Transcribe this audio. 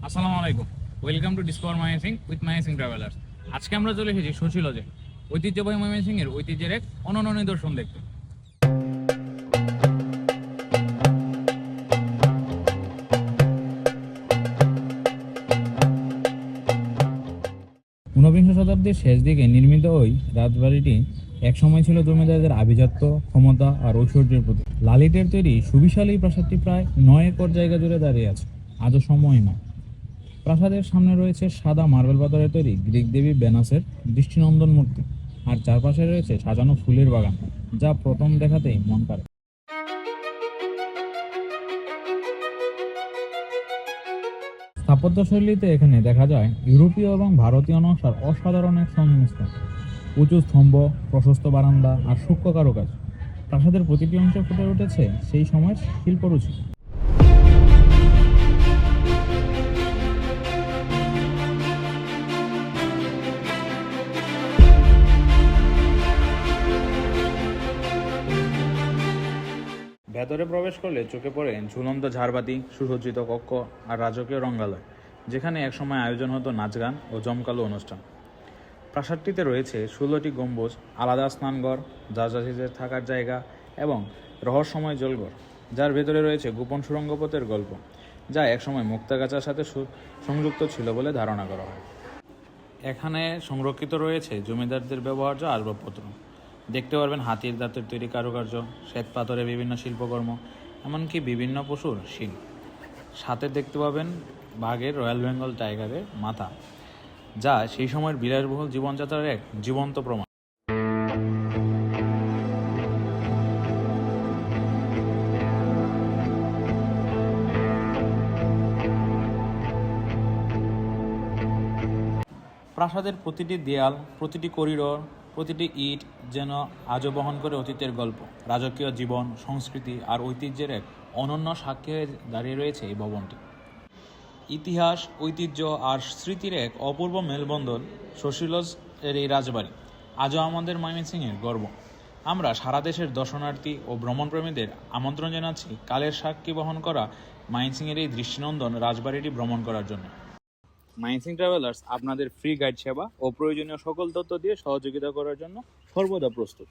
আসসালামু আলাইকুম। Welcome to discover Mymensingh with Mymensingh travellers. আজকে আমরা চলে এসেছি শশীলজে, ঐতিহ্যবাহী ময়মনসিংহের ঐতিহ্যের এক অনন্য নিদর্শন দেখতে। ঊনবিংশ শতাব্দীর শেষ দিকে নির্মিত ওই রাজবাড়িটি একসময় ছিল জমিদারদের আভিজাত্য, ক্ষমতা আর ঐশ্বর্যের প্রতীক। লালিটের তৈরি সুবিশাল এই প্রাসাদটি প্রায় 9 একর জায়গা জুড়ে দাঁড়িয়ে আছে, আজও সময়ময়। প্রাসাদের সামনে রয়েছে সাদা মার্বেল পাথরের তৈরি গ্রিক দেবী ভেনাসের দৃষ্টিনন্দন মূর্তি, আর চারপাশে রয়েছে সাজানো ফুলের বাগান, যা প্রথম দেখাতেই মন কাড়ে। স্থাপত্যশৈলীতে এখানে দেখা যায় ইউরোপীয় এবং ভারতীয় নকশার অসাধারণ এক সংমিশ্রণ। উঁচু স্তম্ভ, প্রশস্ত বারান্দা আর সূক্ষ্ম কারুকাজ, প্রাসাদের প্রতিটি অংশে ফুটে উঠেছে সেই সময়ের শিল্পরুচি। ভেতরে প্রবেশ করলে চোখে পড়ে ঝুলন্ত ঝাড়বাতি, সুসজ্জিত কক্ষ আর রাজকীয় রঙ্গালয়, যেখানে একসময় আয়োজন হতো নাচ গান ও জমকালো অনুষ্ঠান। প্রাসাদটিতে রয়েছে 16টি গম্বুজ, আলাদা স্নানঘর, যাত্রীদের থাকার জায়গা এবং রহস্যময় জলঘর, যার ভেতরে রয়েছে গোপন সুড়ঙ্গ পথের গল্প, যা একসময় মুক্তাগাছার সাথে সংযুক্ত ছিল বলে ধারণা করা হয়। এখানে সংরক্ষিত রয়েছে জমিদারদের ব্যবহার্য আসবাবপত্র। দেখতে পারবেন হাতির দাঁতের তৈরি কারুকার্য, শ্বেত পাথরে বিভিন্ন শিল্পকর্ম, এমনকি বিভিন্ন পশুর শিং। সাথে দেখতে পাবেন বাঘের, রয়্যাল বেঙ্গল টাইগারের মাথা, যা সেই সময়ের বিলাসবহুল জীবনযাত্রার এক জীবন্ত প্রমাণ। প্রাসাদের প্রতিটি দেয়াল, প্রতিটি করিডোর, প্রতিটি ইট যেন আজও বহন করে অতীতের গল্প, রাজকীয় জীবন, সংস্কৃতি আর ঐতিহ্যের এক অনন্য সাক্ষী হয়ে দাঁড়িয়ে রয়েছে এই ভবনটি। ইতিহাস, ঐতিহ্য আর স্মৃতির এক অপূর্ব মেলবন্ধন শশীলজ এর এই রাজবাড়ি আজও আমাদের ময়মনসিংহের গর্ব। আমরা সারা দেশের দর্শনার্থী ও ভ্রমণপ্রেমীদের আমন্ত্রণ জানাচ্ছি কালের সাক্ষী বহন করা ময়মনসিংহের এই দৃষ্টিনন্দন রাজবাড়িটি ভ্রমণ করার জন্য। ময়মনসিংহ ট্রাভেলার্স আপনাদের ফ্রি গাইড সেবা ও প্রয়োজনীয় সকল তথ্য দিয়ে সহযোগিতা করার জন্য সর্বদা প্রস্তুত।